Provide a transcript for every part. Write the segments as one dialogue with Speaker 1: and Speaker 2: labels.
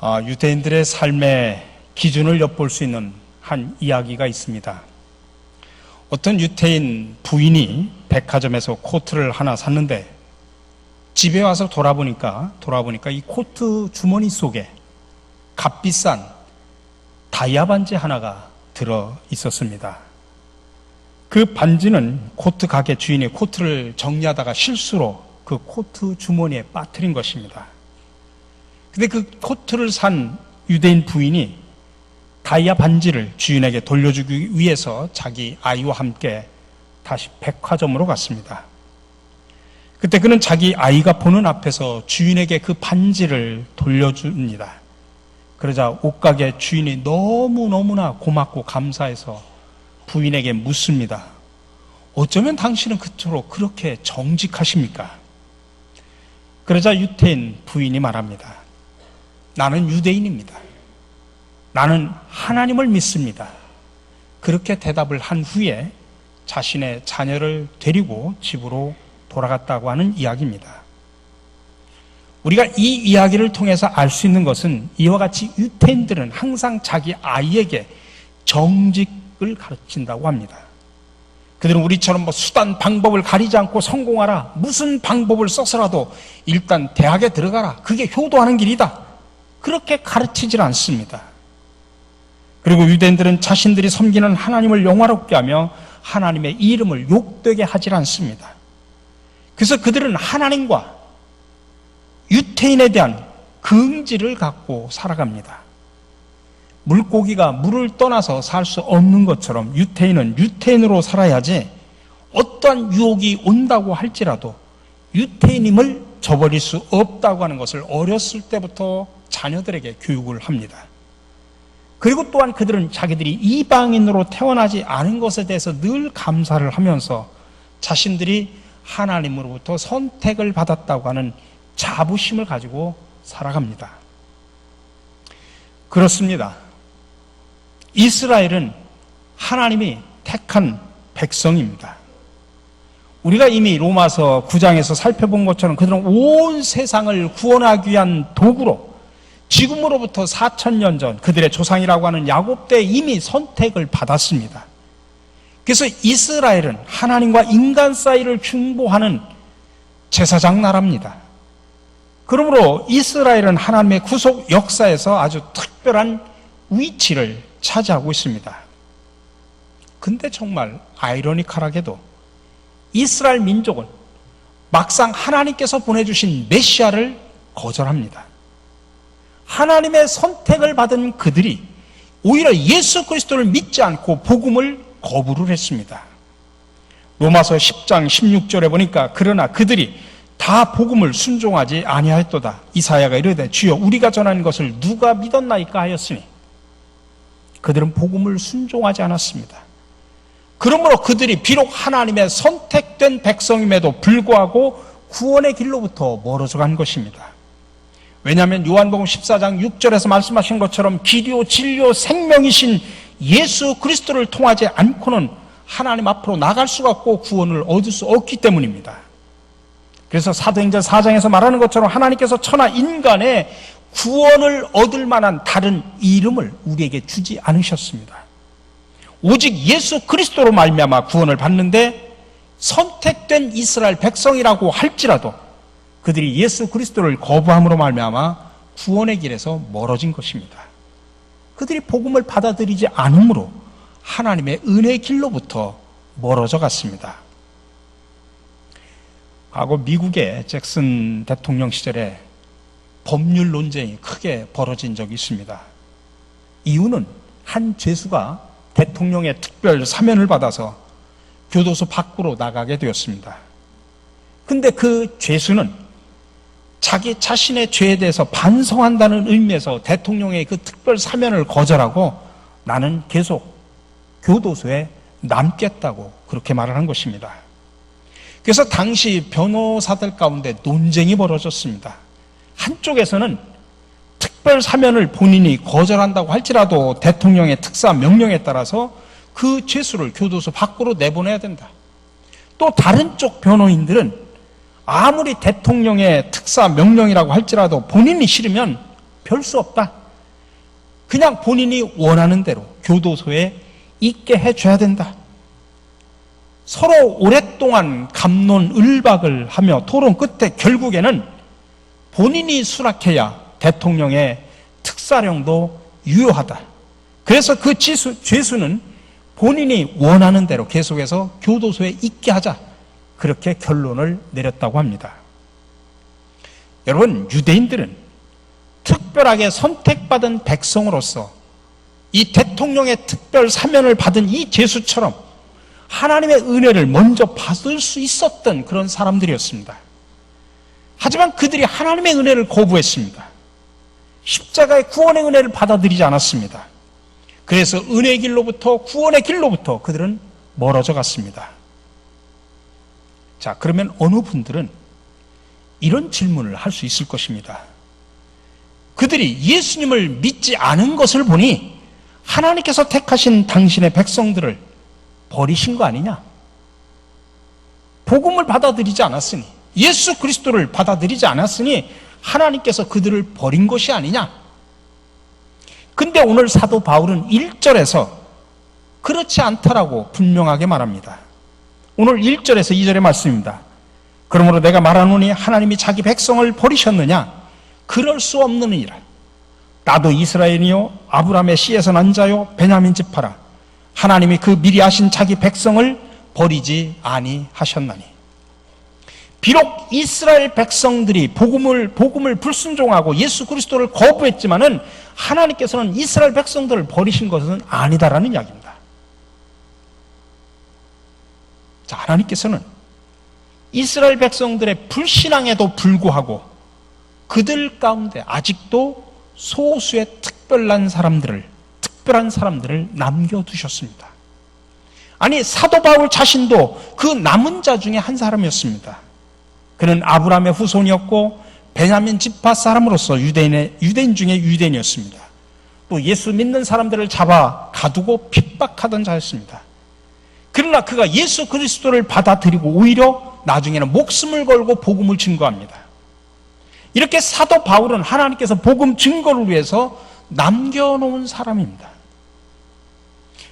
Speaker 1: 유대인들의 삶의 기준을 엿볼 수 있는 한 이야기가 있습니다. 어떤 유대인 부인이 백화점에서 코트를 하나 샀는데 집에 와서 돌아보니까 이 코트 주머니 속에 값비싼 다이아 반지 하나가 들어 있었습니다. 그 반지는 코트 가게 주인이 코트를 정리하다가 실수로 그 코트 주머니에 빠뜨린 것입니다. 근데 그 코트를 산 유대인 부인이 다이아 반지를 주인에게 돌려주기 위해서 자기 아이와 함께 다시 백화점으로 갔습니다. 그때 그는 자기 아이가 보는 앞에서 주인에게 그 반지를 돌려줍니다. 그러자 옷가게 주인이 너무너무나 고맙고 감사해서 부인에게 묻습니다. 어쩌면 당신은 그토록 그렇게 정직하십니까? 그러자 유대인 부인이 말합니다. 나는 유대인입니다. 나는 하나님을 믿습니다. 그렇게 대답을 한 후에 자신의 자녀를 데리고 집으로 돌아갔다고 하는 이야기입니다. 우리가 이 이야기를 통해서 알 수 있는 것은 이와 같이 유대인들은 항상 자기 아이에게 정직을 가르친다고 합니다. 그들은 우리처럼 수단 방법을 가리지 않고 성공하라, 무슨 방법을 써서라도 일단 대학에 들어가라, 그게 효도하는 길이다, 그렇게 가르치질 않습니다. 그리고 유대인들은 자신들이 섬기는 하나님을 영화롭게 하며 하나님의 이름을 욕되게 하질 않습니다. 그래서 그들은 하나님과 유태인에 대한 긍지를 갖고 살아갑니다. 물고기가 물을 떠나서 살 수 없는 것처럼 유태인은 유태인으로 살아야지 어떠한 유혹이 온다고 할지라도 유태인임을 저버릴 수 없다고 하는 것을 어렸을 때부터 자녀들에게 교육을 합니다. 그리고 또한 그들은 자기들이 이방인으로 태어나지 않은 것에 대해서 늘 감사를 하면서 자신들이 하나님으로부터 선택을 받았다고 하는 자부심을 가지고 살아갑니다. 그렇습니다. 이스라엘은 하나님이 택한 백성입니다. 우리가 이미 로마서 9장에서 살펴본 것처럼 그들은 온 세상을 구원하기 위한 도구로 지금으로부터 4,000년 전 그들의 조상이라고 하는 야곱 때 이미 선택을 받았습니다. 그래서 이스라엘은 하나님과 인간 사이를 중보하는 제사장 나라입니다. 그러므로 이스라엘은 하나님의 구속 역사에서 아주 특별한 위치를 차지하고 있습니다. 근데 정말 아이러니컬하게도 이스라엘 민족은 막상 하나님께서 보내주신 메시아를 거절합니다. 하나님의 선택을 받은 그들이 오히려 예수 그리스도를 믿지 않고 복음을 거부를 했습니다. 로마서 10장 16절에 보니까 그러나 그들이 다 복음을 순종하지 아니하였도다. 이사야가 이르되 주여 우리가 전하는 것을 누가 믿었나이까 하였으니 그들은 복음을 순종하지 않았습니다. 그러므로 그들이 비록 하나님의 선택된 백성임에도 불구하고 구원의 길로부터 멀어져 간 것입니다. 왜냐하면 요한복음 14장 6절에서 말씀하신 것처럼 길이요 진리요 생명이신 예수 그리스도를 통하지 않고는 하나님 앞으로 나갈 수가 없고 구원을 얻을 수 없기 때문입니다. 그래서 사도행전 4장에서 말하는 것처럼 하나님께서 천하 인간의 구원을 얻을 만한 다른 이름을 우리에게 주지 않으셨습니다. 오직 예수 그리스도로 말미암아 구원을 받는데 선택된 이스라엘 백성이라고 할지라도 그들이 예수 그리스도를 거부함으로 말미암아 구원의 길에서 멀어진 것입니다. 그들이 복음을 받아들이지 않으므로 하나님의 은혜의 길로부터 멀어져 갔습니다. 과거 미국의 잭슨 대통령 시절에 법률 논쟁이 크게 벌어진 적이 있습니다. 이유는 한 죄수가 대통령의 특별 사면을 받아서 교도소 밖으로 나가게 되었습니다. 근데 그 죄수는 자기 자신의 죄에 대해서 반성한다는 의미에서 대통령의 그 특별 사면을 거절하고 나는 계속 교도소에 남겠다고 그렇게 말을 한 것입니다. 그래서 당시 변호사들 가운데 논쟁이 벌어졌습니다. 한쪽에서는 특별 사면을 본인이 거절한다고 할지라도 대통령의 특사 명령에 따라서 그 죄수를 교도소 밖으로 내보내야 된다. 또 다른 쪽 변호인들은 아무리 대통령의 특사 명령이라고 할지라도 본인이 싫으면 별 수 없다. 그냥 본인이 원하는 대로 교도소에 있게 해줘야 된다. 서로 오랫동안 갑론을박을 하며 토론 끝에 결국에는 본인이 수락해야 대통령의 특사령도 유효하다. 그래서 그 죄수는 본인이 원하는 대로 계속해서 교도소에 있게 하자. 그렇게 결론을 내렸다고 합니다. 여러분, 유대인들은 특별하게 선택받은 백성으로서 이 대통령의 특별 사면을 받은 이 죄수처럼 하나님의 은혜를 먼저 받을 수 있었던 그런 사람들이었습니다. 하지만 그들이 하나님의 은혜를 거부했습니다. 십자가의 구원의 은혜를 받아들이지 않았습니다. 그래서 은혜의 길로부터 구원의 길로부터 그들은 멀어져 갔습니다. 자, 그러면 어느 분들은 이런 질문을 할 수 있을 것입니다. 그들이 예수님을 믿지 않은 것을 보니 하나님께서 택하신 당신의 백성들을 버리신 거 아니냐? 복음을 받아들이지 않았으니, 예수 그리스도를 받아들이지 않았으니 하나님께서 그들을 버린 것이 아니냐? 근데 오늘 사도 바울은 1절에서 그렇지 않다라고 분명하게 말합니다. 오늘 1절에서 2절의 말씀입니다. 그러므로 내가 말하노니 하나님이 자기 백성을 버리셨느냐? 그럴 수 없느니라. 나도 이스라엘이요 아브라함의 씨에서 난 자요 베냐민 지파라. 하나님이 그 미리 아신 자기 백성을 버리지 아니하셨나니. 비록 이스라엘 백성들이 복음을 불순종하고 예수 그리스도를 거부했지만은 하나님께서는 이스라엘 백성들을 버리신 것은 아니다라는 이야기입니다. 자, 하나님께서는 이스라엘 백성들의 불신앙에도 불구하고 그들 가운데 아직도 소수의 특별한 사람들을 남겨두셨습니다. 아니, 사도 바울 자신도 그 남은 자 중에 한 사람이었습니다. 그는 아브라함의 후손이었고 베냐민 지파 사람으로서 유대인 중에 유대인이었습니다. 또 예수 믿는 사람들을 잡아 가두고 핍박하던 자였습니다. 그러나 그가 예수 그리스도를 받아들이고 오히려 나중에는 목숨을 걸고 복음을 증거합니다. 이렇게 사도 바울은 하나님께서 복음 증거를 위해서 남겨놓은 사람입니다.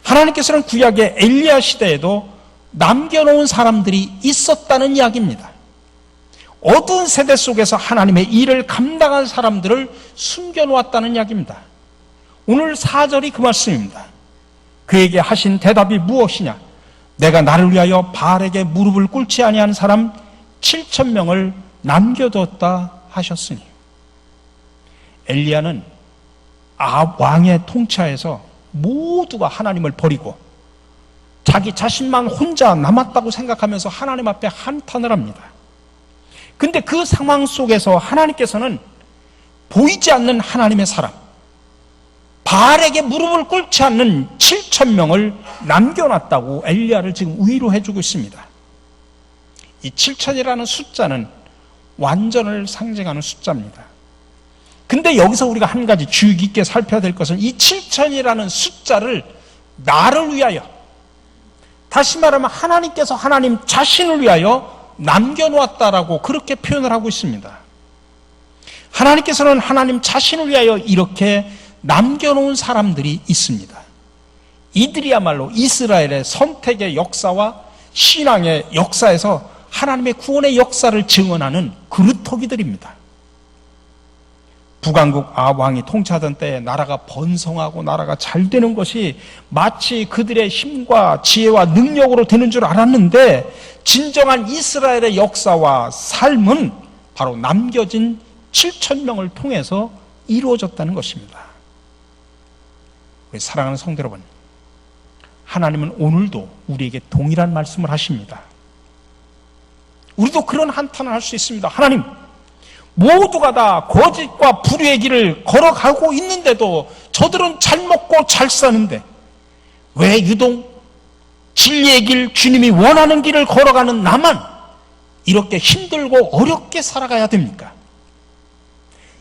Speaker 1: 하나님께서는 구약의 엘리야 시대에도 남겨놓은 사람들이 있었다는 이야기입니다. 어두운 세대 속에서 하나님의 일을 감당한 사람들을 숨겨놓았다는 이야기입니다. 오늘 4절이 그 말씀입니다. 그에게 하신 대답이 무엇이냐? 내가 나를 위하여 바알에게 무릎을 꿇지 아니한 사람 7,000명을 남겨두었다 하셨으니. 엘리야는 왕의 통치하에서 모두가 하나님을 버리고 자기 자신만 혼자 남았다고 생각하면서 하나님 앞에 한탄을 합니다. 근데 그 상황 속에서 하나님께서는 보이지 않는 하나님의 사람, 바알에게 무릎을 꿇지 않는 7,000명을 남겨놨다고 엘리야를 지금 위로해주고 있습니다. 이 7,000이라는 숫자는 완전을 상징하는 숫자입니다. 근데 여기서 우리가 한 가지 주의 깊게 살펴야 될 것은 이 7,000이라는 숫자를 나를 위하여, 다시 말하면 하나님께서 하나님 자신을 위하여 남겨놓았다라고 그렇게 표현을 하고 있습니다. 하나님께서는 하나님 자신을 위하여 이렇게 남겨놓은 사람들이 있습니다. 이들이야말로 이스라엘의 선택의 역사와 신앙의 역사에서 하나님의 구원의 역사를 증언하는 그루터기들입니다. 북왕국 왕이 통치하던 때에 나라가 번성하고 나라가 잘 되는 것이 마치 그들의 힘과 지혜와 능력으로 되는 줄 알았는데 진정한 이스라엘의 역사와 삶은 바로 남겨진 7,000명을 통해서 이루어졌다는 것입니다. 우리 사랑하는 성도 여러분, 하나님은 오늘도 우리에게 동일한 말씀을 하십니다. 우리도 그런 한탄을 할 수 있습니다. 하나님, 모두가 다 거짓과 불의의 길을 걸어가고 있는데도 저들은 잘 먹고 잘 사는데 왜 유독 진리의 길, 주님이 원하는 길을 걸어가는 나만 이렇게 힘들고 어렵게 살아가야 됩니까?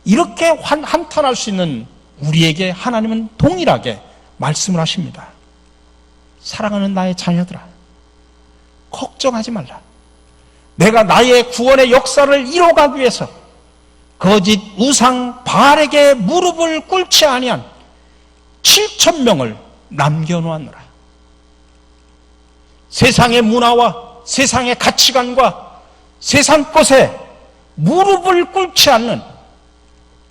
Speaker 1: 이렇게 한탄할 수 있는 우리에게 하나님은 동일하게 말씀을 하십니다. 사랑하는 나의 자녀들아, 걱정하지 말라. 내가 나의 구원의 역사를 이뤄가기 위해서 거짓 우상 바알에게 무릎을 꿇지 아니한 7,000명을 남겨놓았노라. 세상의 문화와 세상의 가치관과 세상 것에 무릎을 꿇지 않는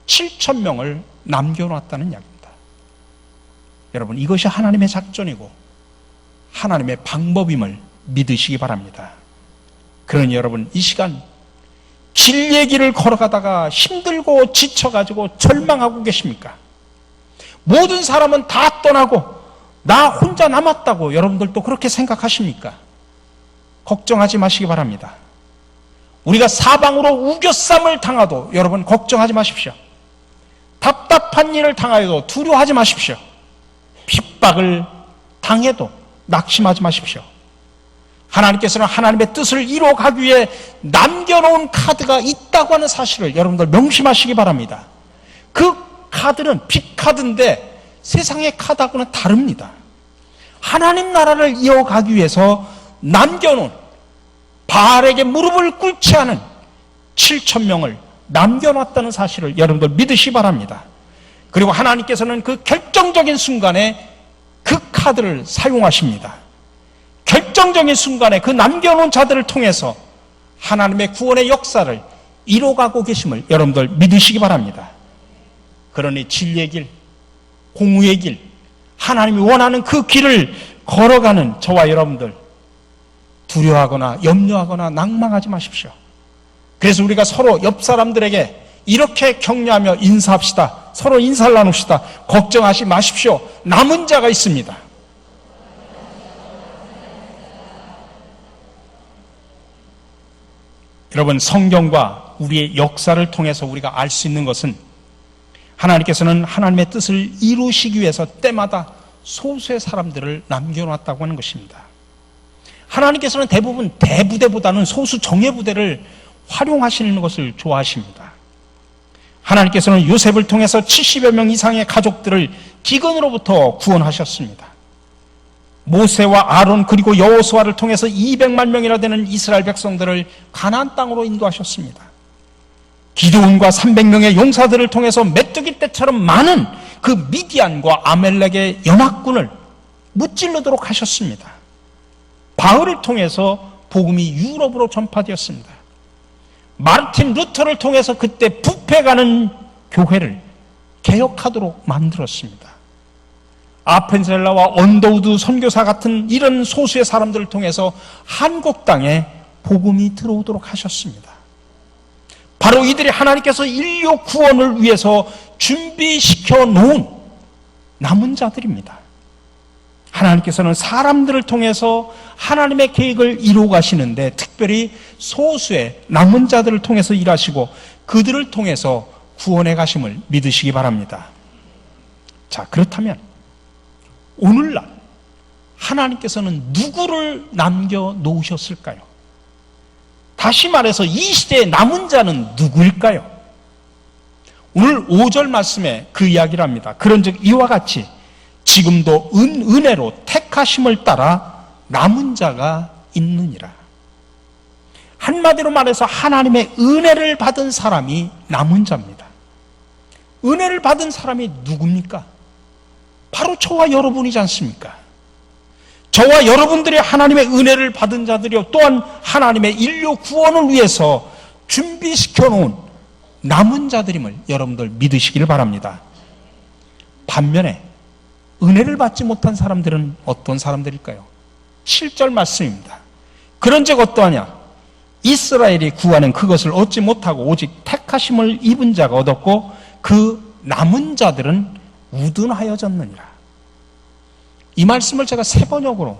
Speaker 1: 7,000명을 남겨놨다는 이야기입니다. 여러분, 이것이 하나님의 작전이고 하나님의 방법임을 믿으시기 바랍니다. 그러니 여러분, 이 시간 진리의 길을 걸어가다가 힘들고 지쳐가지고 절망하고 계십니까? 모든 사람은 다 떠나고 나 혼자 남았다고 여러분들도 그렇게 생각하십니까? 걱정하지 마시기 바랍니다. 우리가 사방으로 우겨쌈을 당하도 여러분 걱정하지 마십시오. 답답한 일을 당하여도 두려워하지 마십시오. 핍박을 당해도 낙심하지 마십시오. 하나님께서는 하나님의 뜻을 이루어가기 위해 남겨놓은 카드가 있다고 하는 사실을 여러분들 명심하시기 바랍니다. 그 카드는 빛카드인데 세상의 카드하고는 다릅니다. 하나님 나라를 이어가기 위해서 남겨놓은, 바알에게 무릎을 꿇지 않은 7,000명을 남겨놨다는 사실을 여러분들 믿으시기 바랍니다. 그리고 하나님께서는 그 결정적인 순간에 그 카드를 사용하십니다. 결정적인 순간에 그 남겨놓은 자들을 통해서 하나님의 구원의 역사를 이뤄가고 계심을 여러분들 믿으시기 바랍니다. 그러니 진리의 길, 공의의 길, 하나님이 원하는 그 길을 걸어가는 저와 여러분들 두려워하거나 염려하거나 낭망하지 마십시오. 그래서 우리가 서로 옆 사람들에게 이렇게 격려하며 인사합시다. 서로 인사를 나눕시다. 걱정하지 마십시오. 남은 자가 있습니다. 여러분, 성경과 우리의 역사를 통해서 우리가 알 수 있는 것은 하나님께서는 하나님의 뜻을 이루시기 위해서 때마다 소수의 사람들을 남겨놨다고 하는 것입니다. 하나님께서는 대부분 대부대보다는 소수 정예부대를 활용하시는 것을 좋아하십니다. 하나님께서는 요셉을 통해서 70여 명 이상의 가족들을 기근으로부터 구원하셨습니다. 모세와 아론 그리고 여호수아를 통해서 200만 명이나 되는 이스라엘 백성들을 가나안 땅으로 인도하셨습니다. 기드온과 300명의 용사들을 통해서 메뚜기 떼처럼 많은 그 미디안과 아멜렉의 연합군을 무찔르도록 하셨습니다. 바울을 통해서 복음이 유럽으로 전파되었습니다. 마르틴 루터를 통해서 그때 부패가는 교회를 개혁하도록 만들었습니다. 아펜셀라와 언더우드 선교사 같은 이런 소수의 사람들을 통해서 한국 땅에 복음이 들어오도록 하셨습니다. 바로 이들이 하나님께서 인류 구원을 위해서 준비시켜 놓은 남은 자들입니다. 하나님께서는 사람들을 통해서 하나님의 계획을 이루어 가시는데 특별히 소수의 남은 자들을 통해서 일하시고 그들을 통해서 구원해 가심을 믿으시기 바랍니다. 자, 그렇다면 오늘날 하나님께서는 누구를 남겨놓으셨을까요? 다시 말해서 이 시대의 남은 자는 누구일까요? 오늘 5절 말씀에 그 이야기를 합니다. 그런즉 이와 같이 지금도 은혜로 택하심을 따라 남은 자가 있느니라. 한마디로 말해서 하나님의 은혜를 받은 사람이 남은 자입니다. 은혜를 받은 사람이 누굽니까? 바로 저와 여러분이지 않습니까? 저와 여러분들이 하나님의 은혜를 받은 자들이요 또한 하나님의 인류 구원을 위해서 준비시켜 놓은 남은 자들임을 여러분들 믿으시기를 바랍니다. 반면에 은혜를 받지 못한 사람들은 어떤 사람들일까요? 7절 말씀입니다. 그런즉 어떠하냐? 이스라엘이 구하는 그것을 얻지 못하고 오직 택하심을 입은 자가 얻었고 그 남은 자들은 우둔하여졌느니라. 이 말씀을 제가 세 번역으로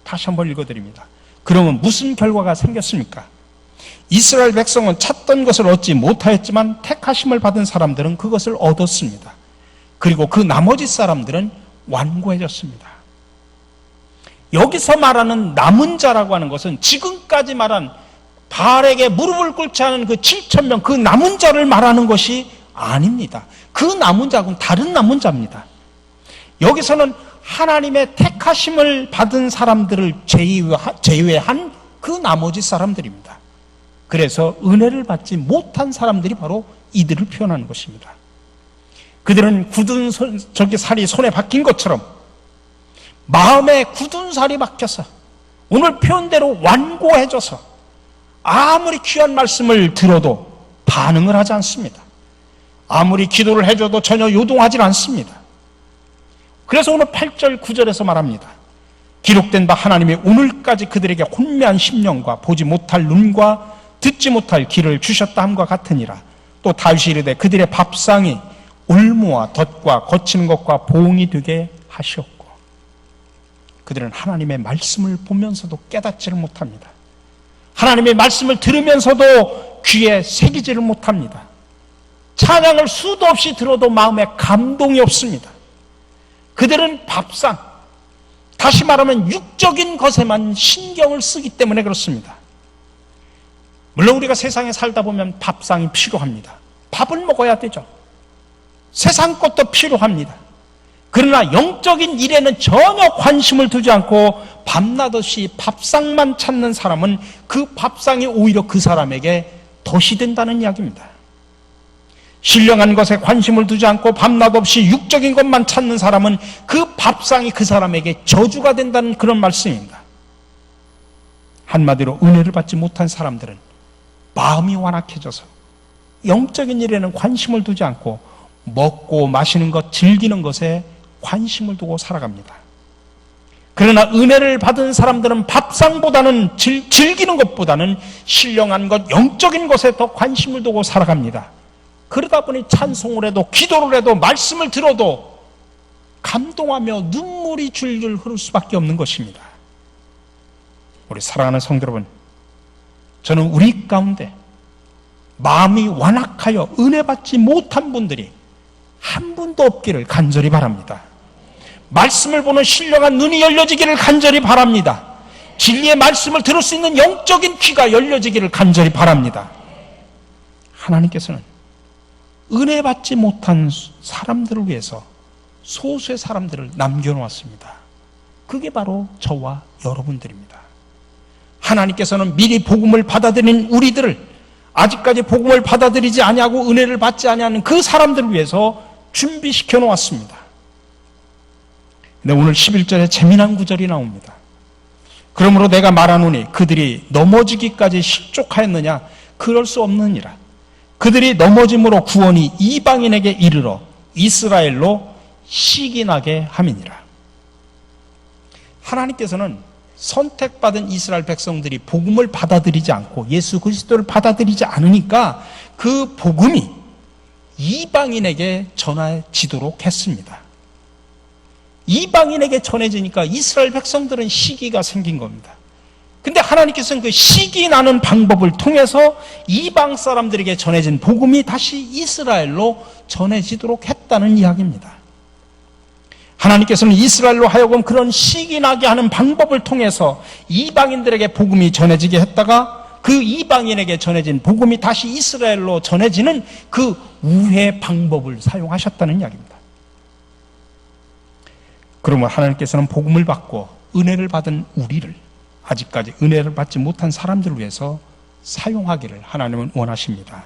Speaker 1: 다시 한번 읽어드립니다. 그러면 무슨 결과가 생겼습니까? 이스라엘 백성은 찾던 것을 얻지 못하였지만 택하심을 받은 사람들은 그것을 얻었습니다. 그리고 그 나머지 사람들은 완고해졌습니다. 여기서 말하는 남은 자라고 하는 것은 지금까지 말한 바알에게 무릎을 꿇지 않은 그 7,000명 그 남은 자를 말하는 것이 아닙니다. 그 남은 자는 다른 남은 자입니다. 여기서는 하나님의 택하심을 받은 사람들을 제외한 그 나머지 사람들입니다. 그래서 은혜를 받지 못한 사람들이 바로 이들을 표현하는 것입니다. 그들은 굳은 살이 손에 박힌 것처럼 마음에 굳은 살이 박혀서 오늘 표현대로 완고해져서 아무리 귀한 말씀을 들어도 반응을 하지 않습니다. 아무리 기도를 해줘도 전혀 요동하지 않습니다. 그래서 오늘 8절 9절에서 말합니다. 기록된 바 하나님이 오늘까지 그들에게 혼미한 심령과 보지 못할 눈과 듣지 못할 귀를 주셨다 함과 같으니라. 또 다윗이 이르되 그들의 밥상이 올무와 덫과 거치는 것과 보응이 되게 하시었고, 그들은 하나님의 말씀을 보면서도 깨닫지를 못합니다. 하나님의 말씀을 들으면서도 귀에 새기지를 못합니다. 찬양을 수도 없이 들어도 마음에 감동이 없습니다. 그들은 밥상, 다시 말하면 육적인 것에만 신경을 쓰기 때문에 그렇습니다. 물론 우리가 세상에 살다 보면 밥상이 필요합니다. 밥을 먹어야 되죠. 세상 것도 필요합니다. 그러나 영적인 일에는 전혀 관심을 두지 않고 밤낮 없이 밥상만 찾는 사람은 그 밥상이 오히려 그 사람에게 덫이 된다는 이야기입니다. 신령한 것에 관심을 두지 않고 밤낮 없이 육적인 것만 찾는 사람은 그 밥상이 그 사람에게 저주가 된다는 그런 말씀입니다. 한마디로 은혜를 받지 못한 사람들은 마음이 완악해져서 영적인 일에는 관심을 두지 않고 먹고 마시는 것, 즐기는 것에 관심을 두고 살아갑니다. 그러나 은혜를 받은 사람들은 밥상보다는 즐기는 것보다는 신령한 것, 영적인 것에 더 관심을 두고 살아갑니다. 그러다 보니 찬송을 해도 기도를 해도 말씀을 들어도 감동하며 눈물이 줄줄 흐를 수밖에 없는 것입니다. 우리 사랑하는 성도 여러분, 저는 우리 가운데 마음이 완악하여 은혜 받지 못한 분들이 한 분도 없기를 간절히 바랍니다. 말씀을 보는 신령한 눈이 열려지기를 간절히 바랍니다. 진리의 말씀을 들을 수 있는 영적인 귀가 열려지기를 간절히 바랍니다. 하나님께서는 은혜 받지 못한 사람들을 위해서 소수의 사람들을 남겨놓았습니다. 그게 바로 저와 여러분들입니다. 하나님께서는 미리 복음을 받아들인 우리들을, 아직까지 복음을 받아들이지 아니하고 은혜를 받지 아니하는 그 사람들을 위해서 준비시켜 놓았습니다. 근데 오늘 11절에 재미난 구절이 나옵니다. 그러므로 내가 말하노니 그들이 넘어지기까지 실족하였느냐? 그럴 수 없느니라. 그들이 넘어짐으로 구원이 이방인에게 이르러 이스라엘로 시기나게 함이니라. 하나님께서는 선택받은 이스라엘 백성들이 복음을 받아들이지 않고 예수 그리스도를 받아들이지 않으니까 그 복음이 이방인에게 전해지도록 했습니다. 이방인에게 전해지니까 이스라엘 백성들은 시기가 생긴 겁니다. 근데 하나님께서는 그 시기 나는 방법을 통해서 이방 사람들에게 전해진 복음이 다시 이스라엘로 전해지도록 했다는 이야기입니다. 하나님께서는 이스라엘로 하여금 그런 시기 나게 하는 방법을 통해서 이방인들에게 복음이 전해지게 했다가 그 이방인에게 전해진 복음이 다시 이스라엘로 전해지는 그 우회 방법을 사용하셨다는 이야기입니다. 그러면 하나님께서는 복음을 받고 은혜를 받은 우리를, 아직까지 은혜를 받지 못한 사람들을 위해서 사용하기를 하나님은 원하십니다.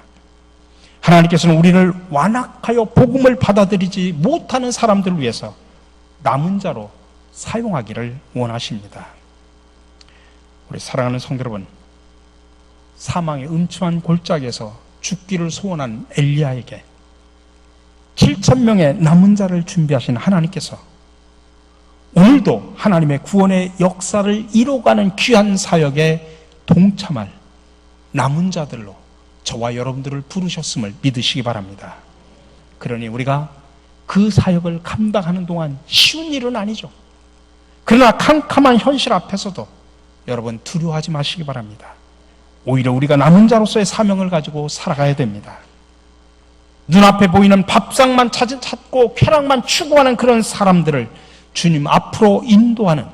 Speaker 1: 하나님께서는 우리를 완악하여 복음을 받아들이지 못하는 사람들을 위해서 남은 자로 사용하기를 원하십니다. 우리 사랑하는 성도 여러분, 사망의 음침한 골짜기에서 죽기를 소원한 엘리야에게 7,000명의 남은 자를 준비하신 하나님께서 오늘도 하나님의 구원의 역사를 이뤄가는 귀한 사역에 동참할 남은 자들로 저와 여러분들을 부르셨음을 믿으시기 바랍니다. 그러니 우리가 그 사역을 감당하는 동안 쉬운 일은 아니죠. 그러나 캄캄한 현실 앞에서도 여러분 두려워하지 마시기 바랍니다. 오히려 우리가 남은 자로서의 사명을 가지고 살아가야 됩니다. 눈앞에 보이는 밥상만 찾고 쾌락만 추구하는 그런 사람들을 주님 앞으로 인도하는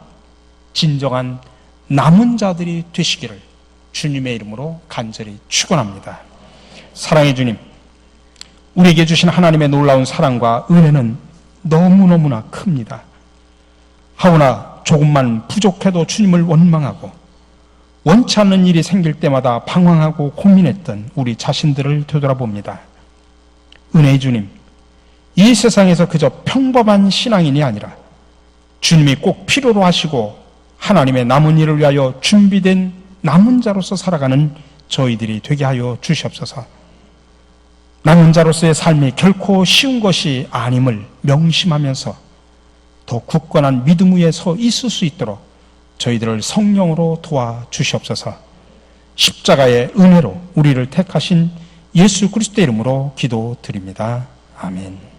Speaker 1: 진정한 남은 자들이 되시기를 주님의 이름으로 간절히 축원합니다. 사랑의 주님, 우리에게 주신 하나님의 놀라운 사랑과 은혜는 너무너무나 큽니다. 하오나 조금만 부족해도 주님을 원망하고 원치 않는 일이 생길 때마다 방황하고 고민했던 우리 자신들을 되돌아봅니다. 은혜의 주님, 이 세상에서 그저 평범한 신앙인이 아니라 주님이 꼭 필요로 하시고 하나님의 남은 일을 위하여 준비된 남은 자로서 살아가는 저희들이 되게 하여 주시옵소서. 남은 자로서의 삶이 결코 쉬운 것이 아님을 명심하면서 더 굳건한 믿음 위에 서 있을 수 있도록 저희들을 성령으로 도와주시옵소서. 십자가의 은혜로 우리를 택하신 예수 그리스도의 이름으로 기도드립니다. 아멘.